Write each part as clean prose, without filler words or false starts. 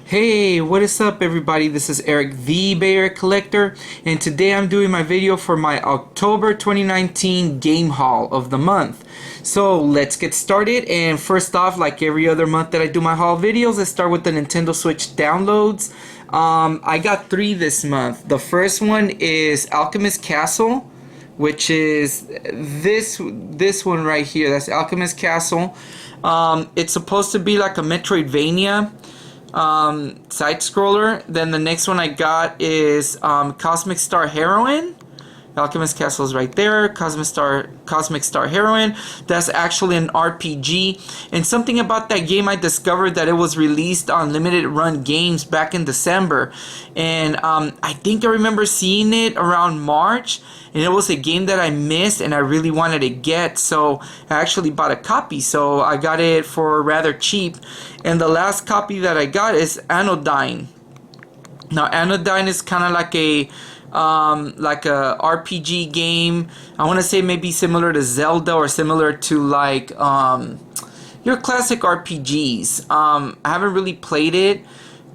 Hey, what is up everybody? This is Eric, the Bay Area Collector, and today I'm doing my video for my October 2019 game haul of the month. So let's get started, and first off, like every other month that I do my haul videos, I start with the Nintendo Switch downloads. I got 3 this month. The first one is Alchemist Castle, which is this one right here. That's Alchemist Castle. It's supposed to be like a Metroidvania side scroller. Then the next one I got is Cosmic Star Heroine. Alchemist Castle is right there. Cosmic Star Heroine. That's actually an RPG. And something about that game, I discovered that it was released on limited run games back in December. And I think I remember seeing it around March. And it was a game that I missed and I really wanted to get. So I actually bought a copy. So I got it for rather cheap. And the last copy that I got is Anodyne. Now Anodyne is kind of like a RPG game. I want to say maybe similar to Zelda or similar to like your classic RPGs. I haven't really played it,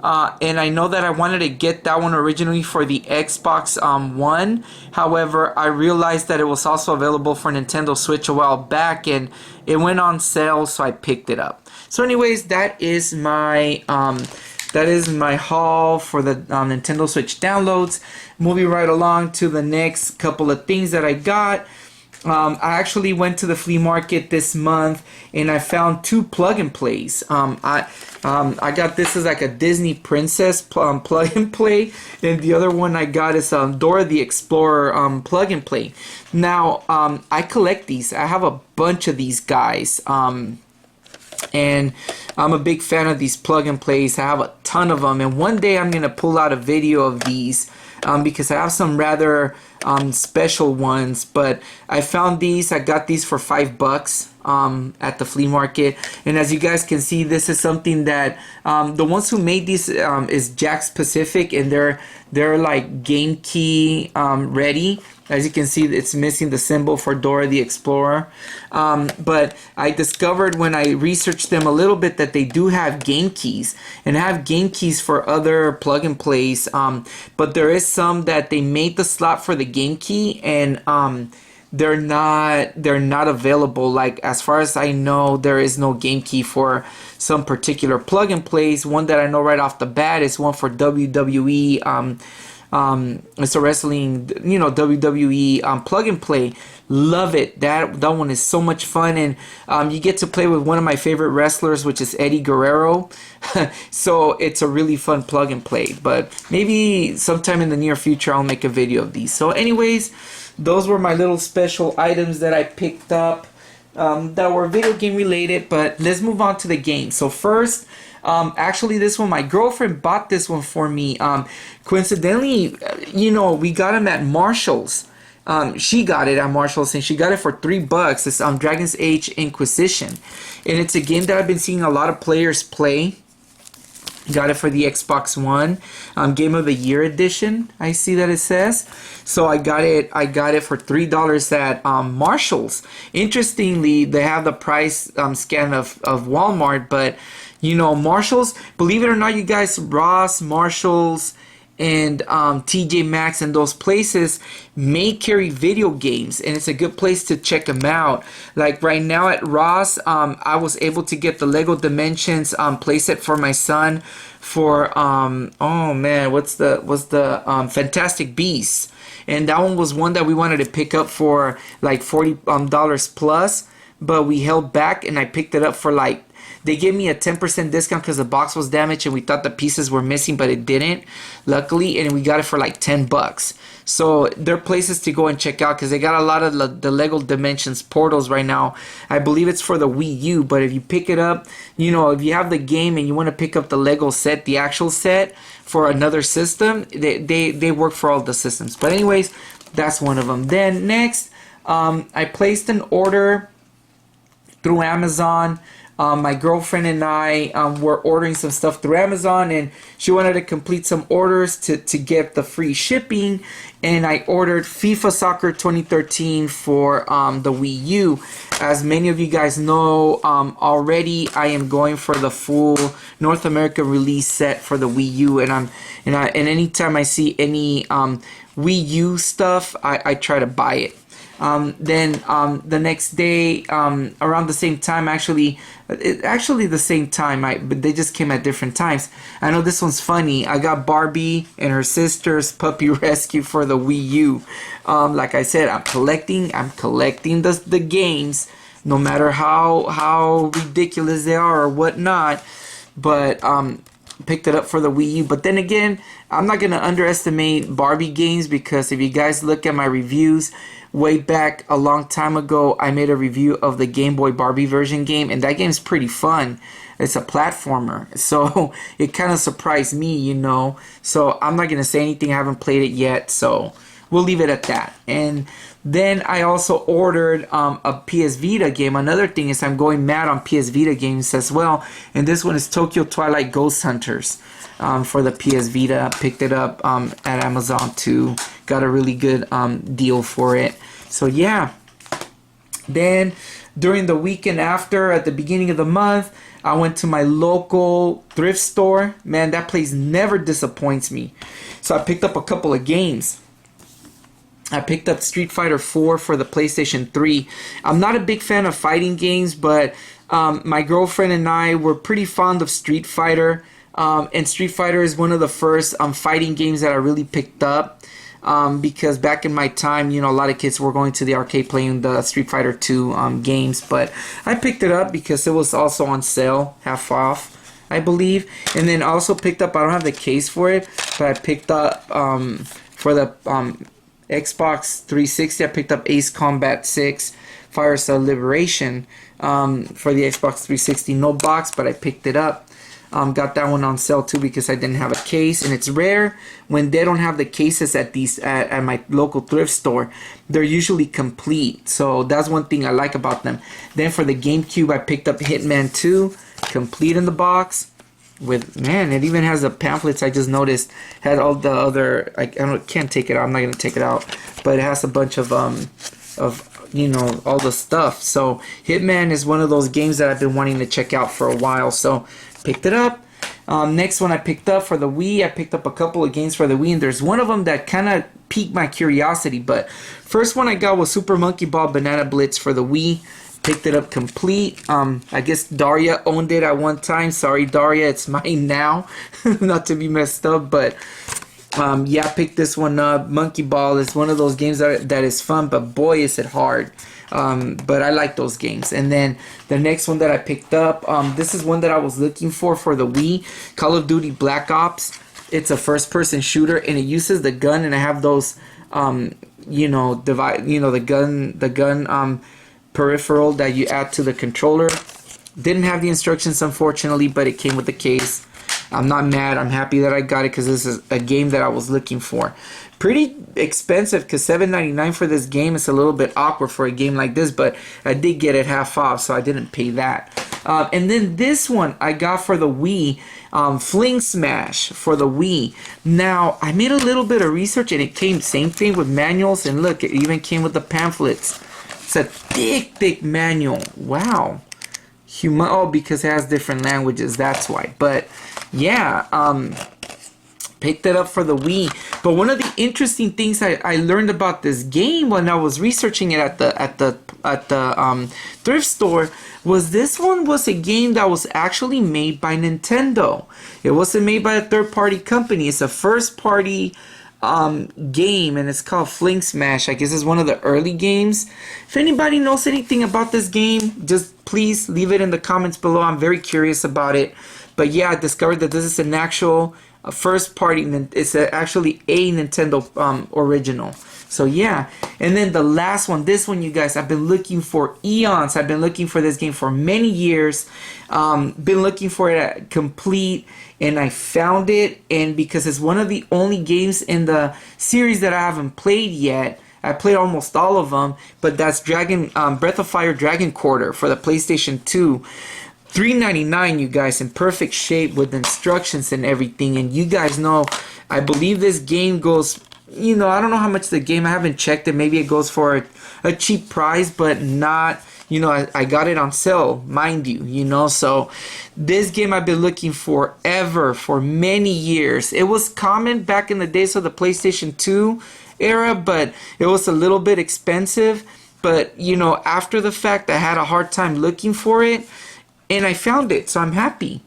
and I know that I wanted to get that one originally for the Xbox One. However, I realized that it was also available for Nintendo Switch a while back, and it went on sale, so I picked it up. So anyways, that is my haul for the Nintendo Switch downloads. Moving right along to the next couple of things that I got. I actually went to the flea market this month and I found 2 plug and plays. I got this as like a Disney Princess plug and play, and the other one I got is Dora the Explorer plug and play. Now I collect these. I have a bunch of these guys. And I'm a big fan of these plug and plays. I have a ton of them, and one day I'm gonna pull out a video of these because I have some rather special ones. But I found these. I got these for $5 at the flea market, and as you guys can see, this is something that the ones who made these is Jakks Pacific, and they're like game key ready. As you can see, it's missing the symbol for Dora the Explorer. But I discovered when I researched them a little bit that they do have game keys, and have game keys for other plug and plays. But there is some that they made the slot for the game key, and they're not available. Like, as far as I know, there is no game key for some particular plug and plays. One that I know right off the bat is one for WWE. It's a wrestling, WWE plug and play. Love it. That one is so much fun, and you get to play with one of my favorite wrestlers, which is Eddie Guerrero. So it's a really fun plug and play. But maybe sometime in the near future I'll make a video of these. So anyways, those were my little special items that I picked up that were video game related. But let's move on to the game. So first, actually this one, my girlfriend bought this one for me. Coincidentally, we got them at Marshall's. She got it at Marshall's, and she got it for $3. It's Dragon's Age Inquisition, and it's a game that I've been seeing a lot of players play. Got it for the Xbox One, Game of the Year edition. I see that it says. So I got it for $3 at Marshall's. Interestingly, they have the price scan of Walmart, but Marshall's, believe it or not, you guys, Ross, Marshall's, and TJ Maxx and those places may carry video games, and it's a good place to check them out. Like right now at Ross, I was able to get the Lego Dimensions playset for my son for oh man, what's the Fantastic Beasts, and that one was one that we wanted to pick up for like $40 plus, but we held back, and I picked it up for like, they gave me a 10% discount because the box was damaged and we thought the pieces were missing, but it didn't, luckily, and we got it for like $10. So there are places to go and check out because they got a lot of the Lego Dimensions portals right now. I believe it's for the Wii U, but if you pick it up, if you have the game and you want to pick up the Lego set, the actual set for another system, they work for all the systems. But anyways, that's one of them. Then next, I placed an order through Amazon My girlfriend and I were ordering some stuff through Amazon, and she wanted to complete some orders to get the free shipping. And I ordered FIFA Soccer 2013 for the Wii U. As many of you guys know already, I am going for the full North America release set for the Wii U, and anytime I see any Wii U stuff, I try to buy it. Then the next day, around the same time, actually the same time, but they just came at different times. I know this one's funny. I got Barbie and her sister's Puppy Rescue for the Wii U. Like I said, I'm collecting the games, no matter how ridiculous they are or whatnot. But picked it up for the Wii U. But then again, I'm not gonna underestimate Barbie games, because if you guys look at my reviews way back a long time ago, I made a review of the Game Boy Barbie version game, and that game's pretty fun. It's a platformer, so it kind of surprised me, you know. So I'm not gonna say anything. I haven't played it yet, so we'll leave it at that. And then I also ordered a PS Vita game. Another thing is I'm going mad on PS Vita games as well, and this one is Tokyo Twilight Ghost Hunters for the PS Vita. Picked it up at Amazon too. Got a really good deal for it. So yeah. Then during the weekend after, at the beginning of the month, I went to my local thrift store. Man, that place never disappoints me. So I picked up a couple of games. I picked up Street Fighter 4 for the PlayStation 3. I'm not a big fan of fighting games, but my girlfriend and I were pretty fond of Street Fighter. And Street Fighter is one of the first fighting games that I really picked up. Because back in my time, you know, a lot of kids were going to the arcade playing the Street Fighter 2 games. But I picked it up because it was also on sale, half off, I believe. And then also picked up, I don't have the case for it, but I picked up for the Xbox 360, I picked up Ace Combat 6 Fire Cell Liberation for the Xbox 360. No box, but I picked it up. Got that one on sale too because I didn't have a case, and it's rare when they don't have the cases at my local thrift store. They're usually complete, so that's one thing I like about them. Then for the GameCube, I picked up Hitman 2, complete in the box. With, man, it even has the pamphlets. I just noticed had all the other. Can't take it out. I'm not gonna take it out, but it has a bunch of you know, all the stuff. So Hitman is one of those games that I've been wanting to check out for a while. So picked it up. Next one I picked up for the Wii. I picked up a couple of games for the Wii, and there's one of them that kind of piqued my curiosity. But first one I got was Super Monkey Ball Banana Blitz for the Wii. Picked it up complete. I guess Daria owned it at one time. Sorry, Daria, it's mine now. Not to be messed up, but yeah, I picked this one up. Monkey Ball is one of those games that is fun, but boy, is it hard. But I like those games. And then the next one that I picked up, this is one that I was looking for the Wii. Call of Duty Black Ops. It's a first-person shooter, and it uses the gun, and I have those, you know, the gun peripheral that you add to the controller. Didn't have the instructions, unfortunately, but it came with the case. I'm not mad. I'm happy that I got it because this is a game that I was looking for. Pretty expensive because $7.99 for this game is a little bit awkward for a game like this, but I did get it half off, so I didn't pay that. And then this one I got for the Wii, Fling Smash for the Wii. Now, I made a little bit of research, and it came same thing with manuals, and look, it even came with the pamphlets. It's a thick manual. Wow. Oh, because it has different languages, that's why. But yeah, picked it up for the Wii. But one of the interesting things I learned about this game when I was researching it at the thrift store was this one was a game that was actually made by Nintendo. It wasn't made by a third-party company. It's a first-party game, and it's called Fling Smash. I guess it's one of the early games. If anybody knows anything about this game, just please leave it in the comments below. I'm very curious about it. But yeah, I discovered that this is an actual first party. It's actually a Nintendo original. So yeah, and then the last one, this one, you guys, I've been looking for eons. I've been looking for this game for many years. Been looking for it at complete, and I found it. And because it's one of the only games in the series that I haven't played yet. I played almost all of them, but that's Breath of Fire Dragon Quarter for the PlayStation 2. $3.99, you guys, in perfect shape with instructions and everything. And you guys know, I believe this game goes, you know, I don't know how much the game, I haven't checked it. Maybe it goes for a cheap price, but not, you know, I got it on sale, mind you, you know. So this game I've been looking forever, for many years. It was common back in the days of the PlayStation 2 era, but it was a little bit expensive. But, you know, after the fact, I had a hard time looking for it, and I found it, so I'm happy.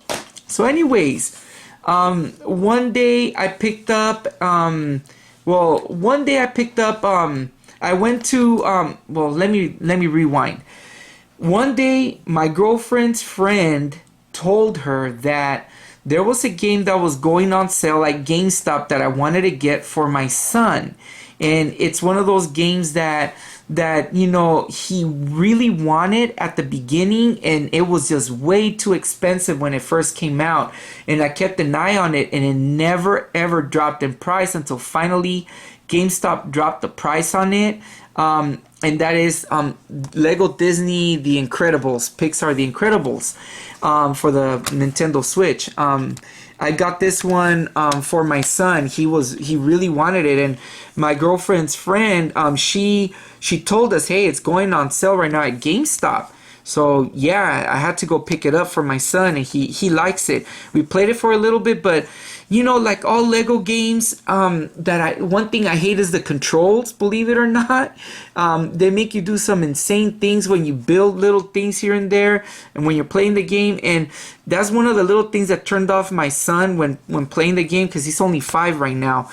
So anyways, one day I picked up, I went to, well, let me rewind. One day, my girlfriend's friend told her that there was a game that was going on sale at GameStop that I wanted to get for my son. And it's one of those games that you know, he really wanted at the beginning, and it was just way too expensive when it first came out. And I kept an eye on it, and it never ever dropped in price until finally GameStop dropped the price on it. And that is Lego Disney The Incredibles, Pixar The Incredibles, for the Nintendo Switch. I got this one for my son. He really wanted it, and my girlfriend's friend, she told us, hey, it's going on sale right now at GameStop. So yeah, I had to go pick it up for my son, and he likes it. We played it for a little bit, but you know, like all Lego games, one thing I hate is the controls, believe it or not. They make you do some insane things when you build little things here and there, and when you're playing the game. And that's one of the little things that turned off my son when playing the game, because he's only 5 right now.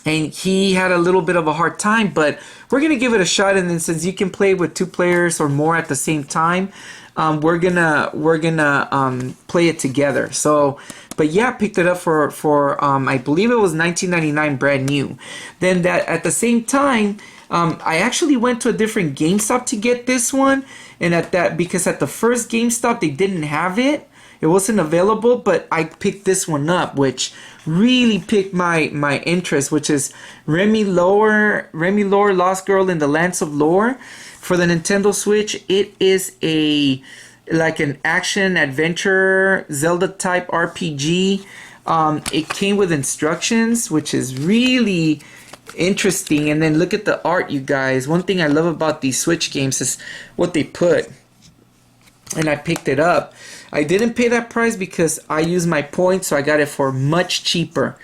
And he had a little bit of a hard time, but we're gonna give it a shot. And then since you can play with 2 players or more at the same time, we're gonna play it together. So, but yeah, I picked it up for I believe it was $19.99 brand new. Then that at the same time, I actually went to a different GameStop to get this one, and because at the first GameStop they didn't have it. It wasn't available, but I picked this one up, which really piqued my interest, which is Remy Lore, Lost Girl in the Lands of Lore for the Nintendo Switch. It is like an action adventure Zelda type RPG. It came with instructions, which is really interesting. And then look at the art, you guys. One thing I love about these Switch games is what they put. And I picked it up. I didn't pay that price because I used my points, so I got it for much cheaper.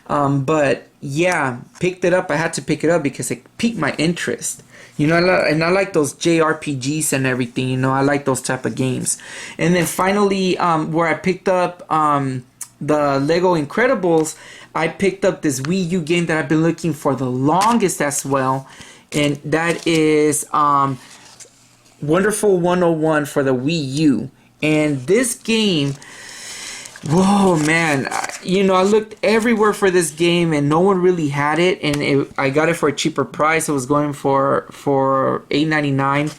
But yeah, picked it up. I had to pick it up because it piqued my interest. You know, and I like those JRPGs and everything. You know, I like those type of games. And then finally, where I picked up the Lego Incredibles, I picked up this Wii U game that I've been looking for the longest as well. And that is Wonderful 101 for the Wii U. And this game, whoa, man, you know, I looked everywhere for this game and no one really had it, and I got it for a cheaper price. It was going for $8.99.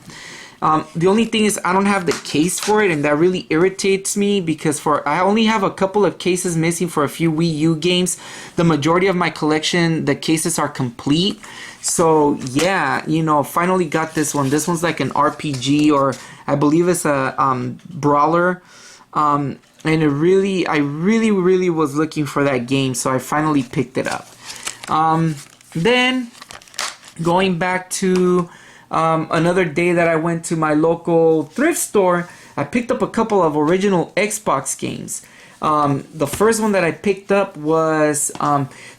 The only thing is I don't have the case for it, and that really irritates me because I only have a couple of cases missing for a few Wii U games. The majority of my collection, the cases are complete. So yeah, you know, finally got this one. This one's like an RPG, or I believe it's a brawler. And I really was looking for that game, so I finally picked it up. Then going back to another day that I went to my local thrift store, I picked up a couple of original Xbox games. The first one that I picked up was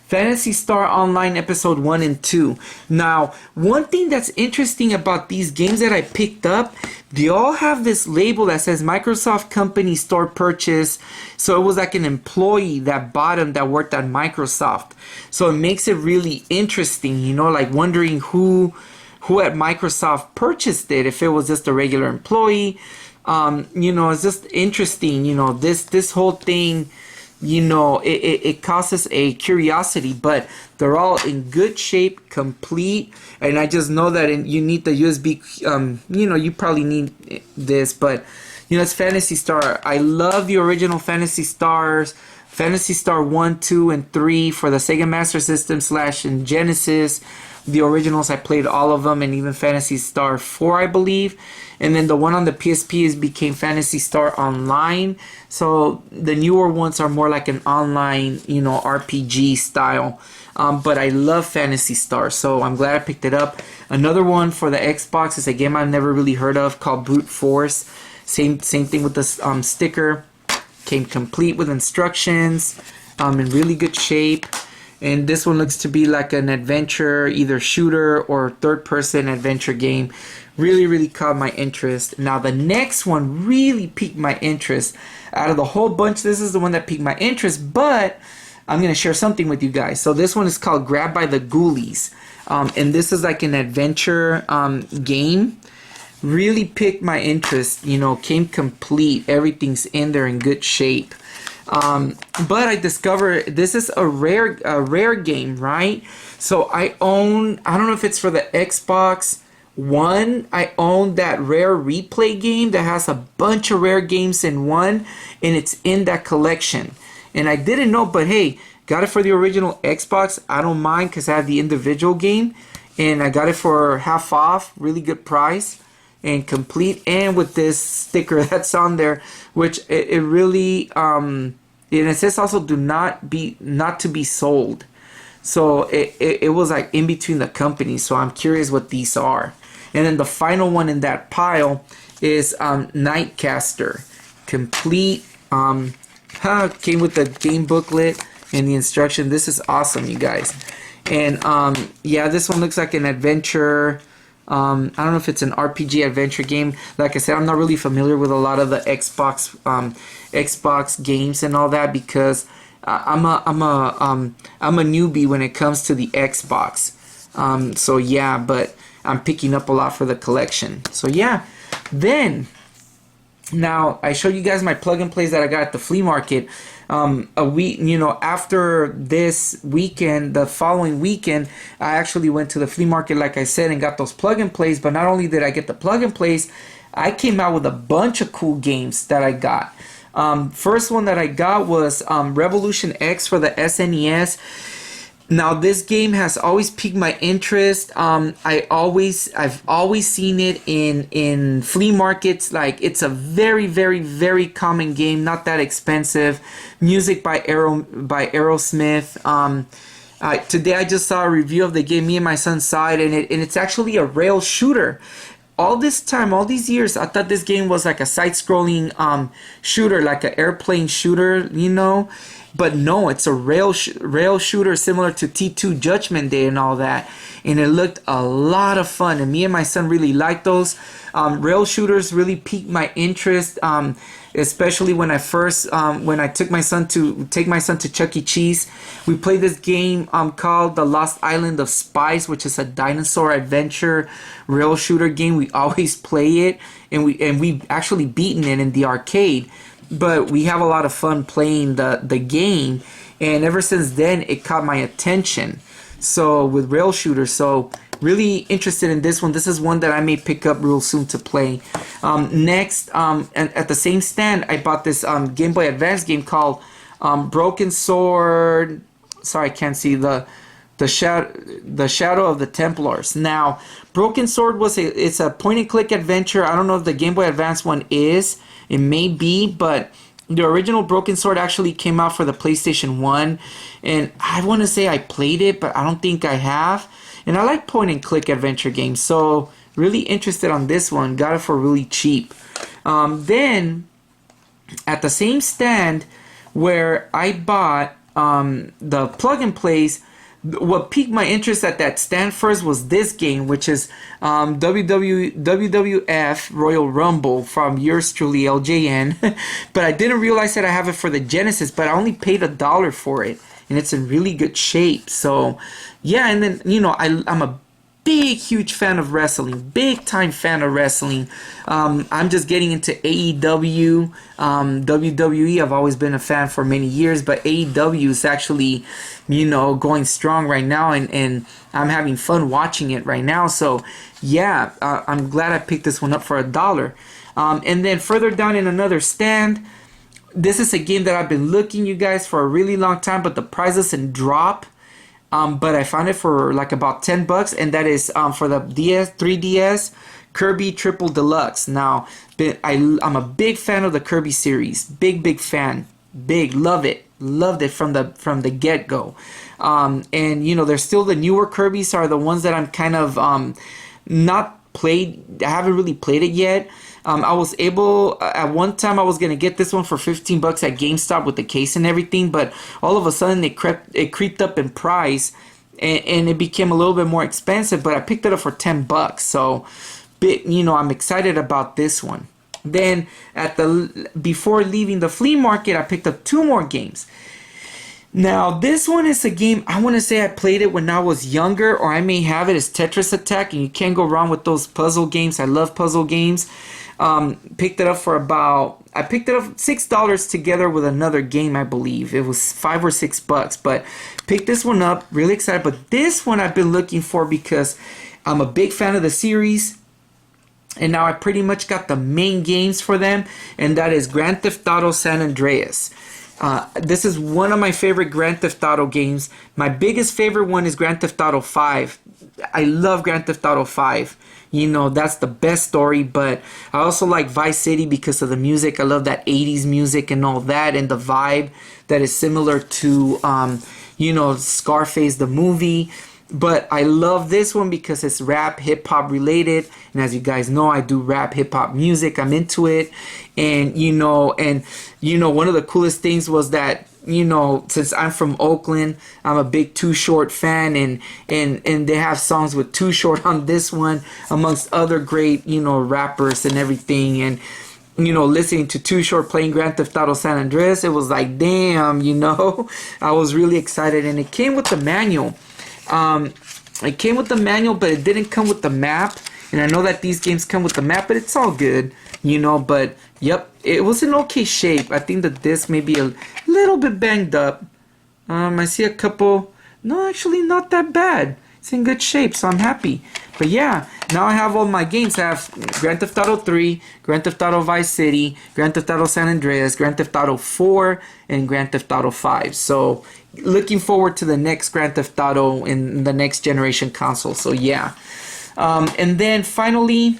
Phantasy Star Online Episode 1 and 2. Now, one thing that's interesting about these games that I picked up, they all have this label that says Microsoft Company Store Purchase. So it was like an employee that bought them that worked at Microsoft. So it makes it really interesting, you know, like wondering who at Microsoft purchased it, if it was just a regular employee. You know, it's just interesting, you know, this whole thing, you know, it causes a curiosity, but they're all in good shape, complete. And I just know that you need the USB, you know, you probably need this, but You know, it's Phantasy Star. I love the original Phantasy Stars. Phantasy Star 1, 2, and 3 for the Sega Master System / and Genesis. The originals, I played all of them, and even Phantasy Star 4, I believe. And then the one on the PSP became Phantasy Star Online. So the newer ones are more like an online, you know, RPG style. But I love Phantasy Star, so I'm glad I picked it up. Another one for the Xbox is a game I've never really heard of called Brute Force. Same thing with the sticker. Came complete with instructions, in really good shape. And this one looks to be like an adventure, either shooter or third-person adventure game. Really, really caught my interest. Now, the next one really piqued my interest. Out of the whole bunch, this is the one that piqued my interest, but I'm going to share something with you guys. So this one is called Grabbed by the Ghoulies. And this is like an adventure game. Really piqued my interest. You know, came complete. Everything's in there in good shape. But I discovered this is a rare game, right? So I don't know if it's for the Xbox One. I own that Rare Replay game that has a bunch of rare games in one, and it's in that collection. And I didn't know, but hey, got it for the original Xbox. I don't mind because I have the individual game, and I got it for half off, really good price, and complete, and with this sticker that's on there, which it really and it says also not to be sold. So it was like in between the companies. So I'm curious what these are. And then the final one in that pile is Nightcaster, complete. Came with the game booklet and the instruction. This is awesome, you guys. And yeah, this one looks like an adventure. I don't know if it's an RPG adventure game. Like I said, I'm not really familiar with a lot of the Xbox games and all that because I'm a newbie when it comes to the Xbox. So yeah, but I'm picking up a lot for the collection. So yeah, then now I showed you guys my plug and plays that I got at the flea market. A week, you know, after this weekend, the following weekend, I actually went to the flea market, like I said, and got those plug and plays. But not only did I get the plug and plays, I came out with a bunch of cool games that I got. First one that I got was Revolution X for the SNES. Now this game has always piqued my interest. I've always seen it in flea markets. Like, it's a very, very, very common game, not that expensive. Music by Aerosmith. Today I just saw a review of the game. Me and my son saw it, and it's actually a rail shooter. All this time, all these years, I thought this game was like a side-scrolling shooter, like an airplane shooter, you know. But no, it's a rail shooter similar to T2 Judgment Day and all that. And it looked a lot of fun. And me and my son really liked those. Rail shooters really piqued my interest, especially when I took my son to Chuck E. Cheese. We played this game called The Lost Island of Spies, which is a dinosaur adventure rail shooter game. We always play it, and we've actually beaten it in the arcade. But we have a lot of fun playing the game, and ever since then it caught my attention. So with rail shooters, so really interested in this one. This is one that I may pick up real soon to play. Next, and at the same stand, I bought this Game Boy Advance game called Broken Sword. Sorry, I can't see the Shadow of the Templars. Now, Broken Sword it's a point and click adventure. I don't know if the Game Boy Advance one is. It may be, but the original Broken Sword actually came out for the PlayStation 1, and I want to say I played it, but I don't think I have. And I like point and click adventure games, so really interested on this one. Got it for really cheap. Then at the same stand where I bought the plug and plays, what piqued my interest at that stand first was this game, which is WWF Royal Rumble from yours truly, LJN. But I didn't realize that I have it for the Genesis, but I only paid $1 for it, and it's in really good shape. So yeah, and then, you know, I'm a huge fan of wrestling, big time fan of wrestling. I'm just getting into AEW, WWE. I've always been a fan for many years, but AEW is actually, you know, going strong right now, and I'm having fun watching it right now. So yeah, I'm glad I picked this one up for $1. And then further down in another stand, this is a game that I've been looking, you guys, for a really long time, but the price doesn't drop. But I found it for like about $10, and that is for the 3DS Kirby Triple Deluxe. Now, I'm a big fan of the Kirby series. Big fan. Loved it from the get-go. And you know, there's still the newer Kirby's are the ones that I'm kind of not played. I haven't really played it yet. I was able, at one time I was going to get this one for $15 at GameStop with the case and everything, but all of a sudden it creeped up in price, and it became a little bit more expensive, but I picked it up for $10. So, you know, I'm excited about this one. Then before leaving the flea market, I picked up 2 more games. Now, this one is a game, I want to say I played it when I was younger, or I may have it as Tetris Attack, and you can't go wrong with those puzzle games. I love puzzle games. Picked it up for I picked it up $6 together with another game, I believe. It was $5 or $6, but picked this one up, really excited. But this one I've been looking for because I'm a big fan of the series. And now I pretty much got the main games for them, and that is Grand Theft Auto San Andreas. This is one of my favorite Grand Theft Auto games. My biggest favorite one is Grand Theft Auto 5. I love Grand Theft Auto 5. You know, that's the best story, but I also like Vice City because of the music. I love that 80s music and all that, and the vibe that is similar to, you know, Scarface, the movie. But I love this one because it's rap, hip-hop related. And as you guys know, I do rap, hip-hop music. I'm into it. And, you know, one of the coolest things was that, you know, since I'm from Oakland, I'm a big Too Short fan. And they have songs with Too Short on this one, amongst other great, you know, rappers and everything. And, you know, listening to Too Short playing Grand Theft Auto San Andreas, it was like, damn, you know. I was really excited. And it came with the manual. It came with the manual, but it didn't come with the map. And I know that these games come with the map, but it's all good, you know. But yep, it was in okay shape. I think the disc may be a little bit banged up. I see a couple. No, actually, not that bad. It's in good shape, so I'm happy. But yeah, now I have all my games. I have Grand Theft Auto 3, Grand Theft Auto Vice City, Grand Theft Auto San Andreas, Grand Theft Auto 4, and Grand Theft Auto 5. So looking forward to the next Grand Theft Auto in the next generation console. So yeah. And then finally,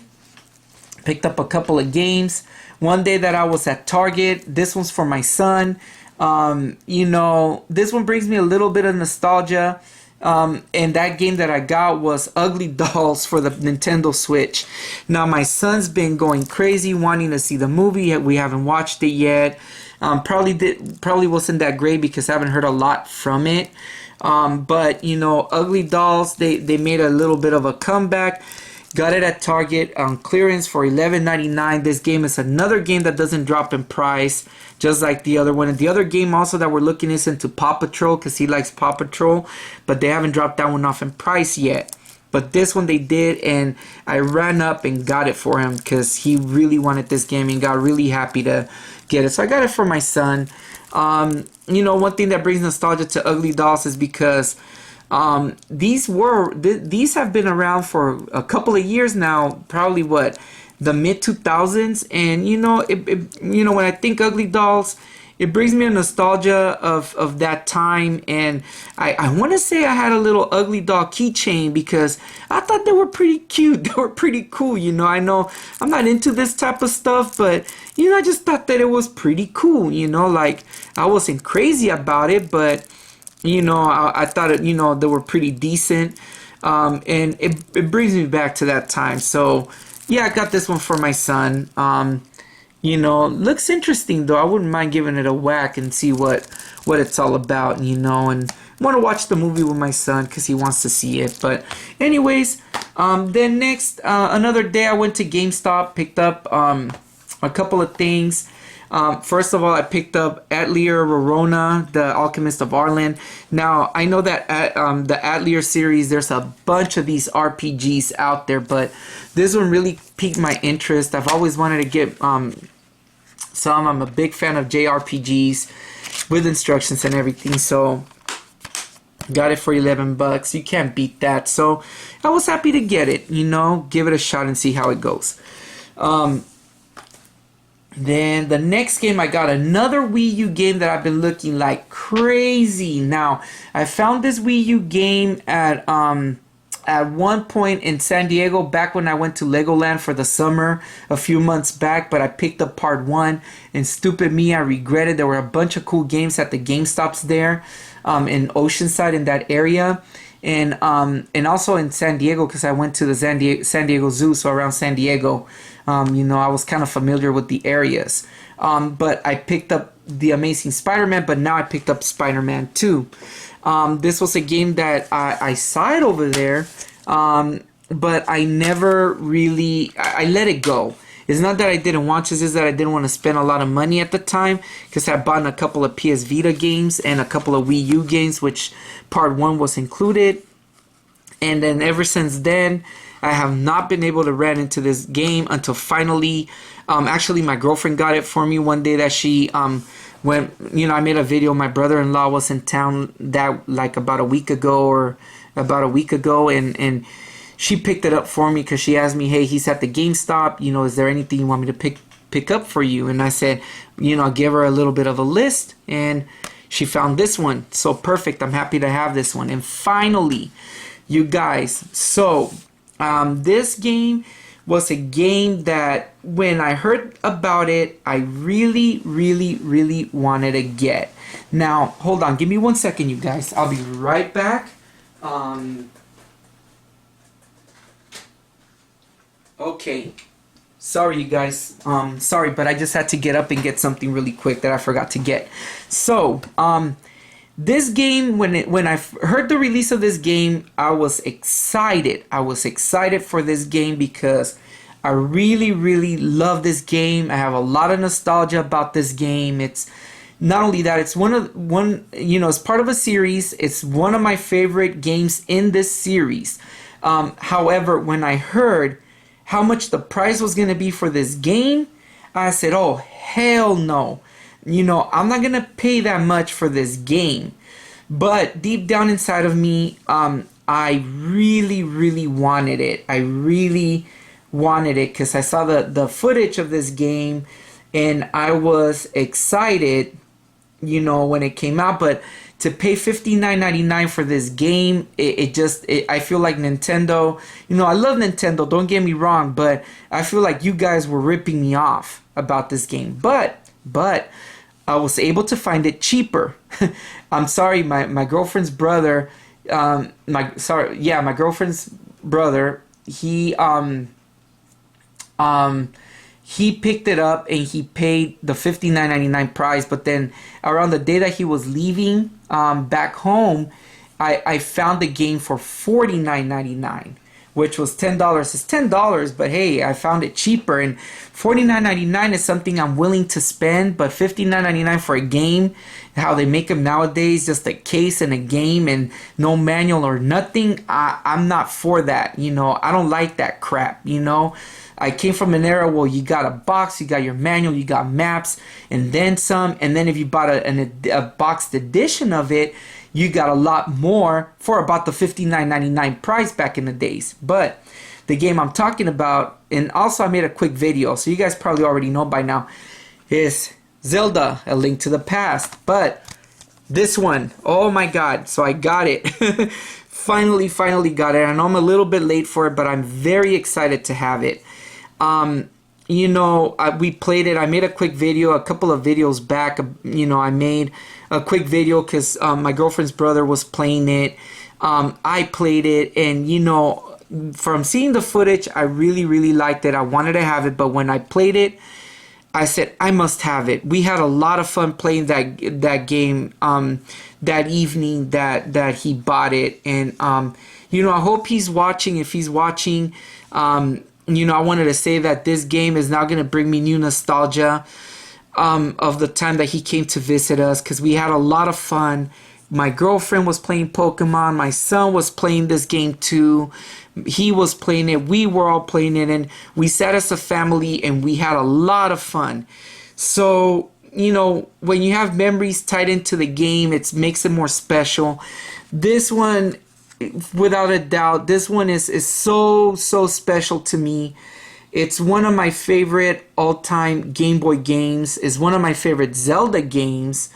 picked up a couple of games. One day that I was at Target, this one's for my son. You know, this one brings me a little bit of nostalgia. And that game that I got was Ugly Dolls for the Nintendo Switch. Now my son's been going crazy wanting to see the movie. We haven't watched it yet. Probably wasn't that great because I haven't heard a lot from it. But you know, Ugly Dolls, they made a little bit of a comeback. Got it at Target on clearance for $11.99. This game is another game that doesn't drop in price, just like the other one. And the other game also that we're looking is into Paw Patrol, because he likes Paw Patrol, but they haven't dropped that one off in price yet. But this one they did, and I ran up and got it for him because he really wanted this game and got really happy to get it. So I got it for my son. You know, one thing that brings nostalgia to Ugly Dolls is because these have been around for a couple of years now, probably the mid 2000s. And you know, when I think Ugly Dolls, it brings me a nostalgia of that time. And I want to say I had a little Ugly Doll keychain because I thought they were pretty cute. They were pretty cool. You know I'm not into this type of stuff, but you know, I just thought that it was pretty cool. You know, like I wasn't crazy about it, but you know, I thought it, you know, they were pretty decent. And it brings me back to that time. So yeah, I got this one for my son. You know, looks interesting though. I wouldn't mind giving it a whack and see what it's all about, you know, and want to watch the movie with my son because he wants to see it. But anyways, then next, another day I went to GameStop, picked up a couple of things. First of all, I picked up Atelier Rorona, the Alchemist of Arlen. Now, I know that the Atelier series, there's a bunch of these RPGs out there, but this one really piqued my interest. I've always wanted to get some. I'm a big fan of JRPGs with instructions and everything, so got it for $11. You can't beat that. So I was happy to get it, you know, give it a shot and see how it goes. Then the next game, I got another Wii U game that I've been looking like crazy. Now, I found this Wii U game at one point in San Diego back when I went to Legoland for the summer a few months back, but I picked up part one, and stupid me, I regretted. There were a bunch of cool games at the GameStops there in Oceanside in that area. And also in San Diego, because I went to the San Diego Zoo, so around San Diego, I was kind of familiar with the areas. But I picked up The Amazing Spider-Man, but now I picked up Spider-Man 2. This was a game that I saw it over there, but I never really, I let it go. It's not that I didn't want to, it's just that I didn't want to spend a lot of money at the time, because I bought a couple of PS Vita games and a couple of Wii U games, which part 1 was included. And then ever since then, I have not been able to run into this game until finally, actually my girlfriend got it for me one day that she when I made a video. My brother-in-law was in town that like about a week ago, and she picked it up for me because she asked me, hey, he's at the GameStop, is there anything you want me to pick up for you? And I said, I'll give her a little bit of a list, and she found this one. So perfect, I'm happy to have this one. And finally, you guys, so this game was a game that when I heard about it, I really, really, really wanted to get. Now, hold on. Give me 1 second, you guys. I'll be right back. Okay. Sorry, you guys. Sorry, but I just had to get up and get something really quick that I forgot to get. So, this game, when I heard the release of this game, I was excited. I was excited for this game because I really, really love this game. I have a lot of nostalgia about this game. It's not only that, it's it's part of a series. It's one of my favorite games in this series. However, when I heard how much the price was going to be for this game, I said, oh, hell no. I'm not going to pay that much for this game. But deep down inside of me, I really, really wanted it. I really wanted it because I saw the footage of this game and I was excited, when it came out. But to pay $59.99 for this game, I feel like Nintendo, I love Nintendo, don't get me wrong, but I feel like you guys were ripping me off about this game. But I was able to find it cheaper. I'm sorry, my girlfriend's brother, my girlfriend's brother, he picked it up and he paid the $59.99 price, but then around the day that he was leaving back home, I found the game for $49.99, which was $10. It's $10, but hey, I found it cheaper, and $49.99 is something I'm willing to spend, but $59.99 for a game, how they make them nowadays, just a case and a game and no manual or nothing, I'm not for that. I don't like that crap. I came from an era where you got a box, you got your manual, you got maps, and then some, and then if you bought a boxed edition of it, you got a lot more for about the $59.99 price back in the days. But the game I'm talking about, and also I made a quick video, so you guys probably already know by now, is Zelda, A Link to the Past. But this one, oh my god, so I got it. finally got it. I know I'm a little bit late for it, but I'm very excited to have it. We played it. I made a quick video a couple of videos back. I made a quick video because my girlfriend's brother was playing it. I played it, and from seeing the footage, I really, really liked it. I wanted to have it, but when I played it, I said I must have it. We had a lot of fun playing that game that evening that he bought it, and I hope he's watching. If he's watching, I wanted to say that this game is now going to bring me new nostalgia of the time that he came to visit us, because we had a lot of fun. My girlfriend was playing Pokemon. My son was playing this game too. He was playing it. We were all playing it. And we sat as a family and we had a lot of fun. So, when you have memories tied into the game, it makes it more special. This one, without a doubt, this one is so special to me. It's one of my favorite all-time Game Boy games. It's one of my favorite Zelda games.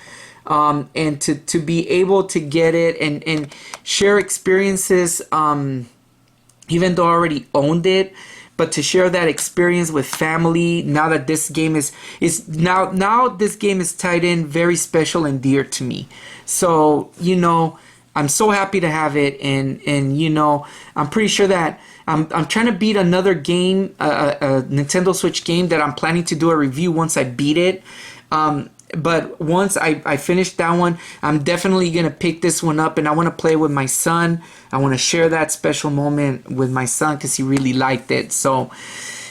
And to be able to get it and share experiences, even though I already owned it, but to share that experience with family now that this game is now this game is tied in very special and dear to me. So I'm so happy to have it, and I'm pretty sure that I'm trying to beat another game, a Nintendo Switch game that I'm planning to do a review once I beat it. But once I finish that one, I'm definitely going to pick this one up, and I want to play with my son. I want to share that special moment with my son because he really liked it. So,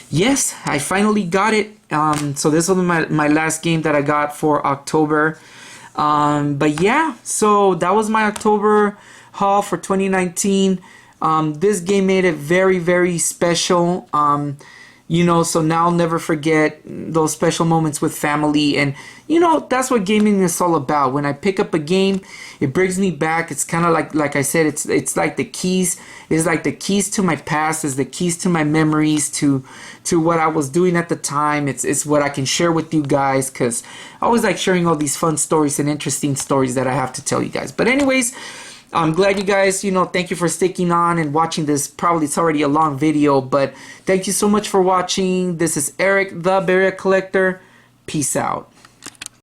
yes, I finally got it. So this was my last game that I got for October. But yeah, so that was my October haul for 2019. This game made it very, very special. So now I'll never forget those special moments with family. And, that's what gaming is all about. When I pick up a game, it brings me back. It's kind of like I said, it's like the keys. It's like the keys to my past. It's the keys to my memories, to what I was doing at the time. It's what I can share with you guys, because I always like sharing all these fun stories and interesting stories that I have to tell you guys. But anyways, I'm glad you guys, thank you for sticking on and watching this. Probably it's already a long video, but thank you so much for watching. This is Eric, the Barrier Collector. Peace out.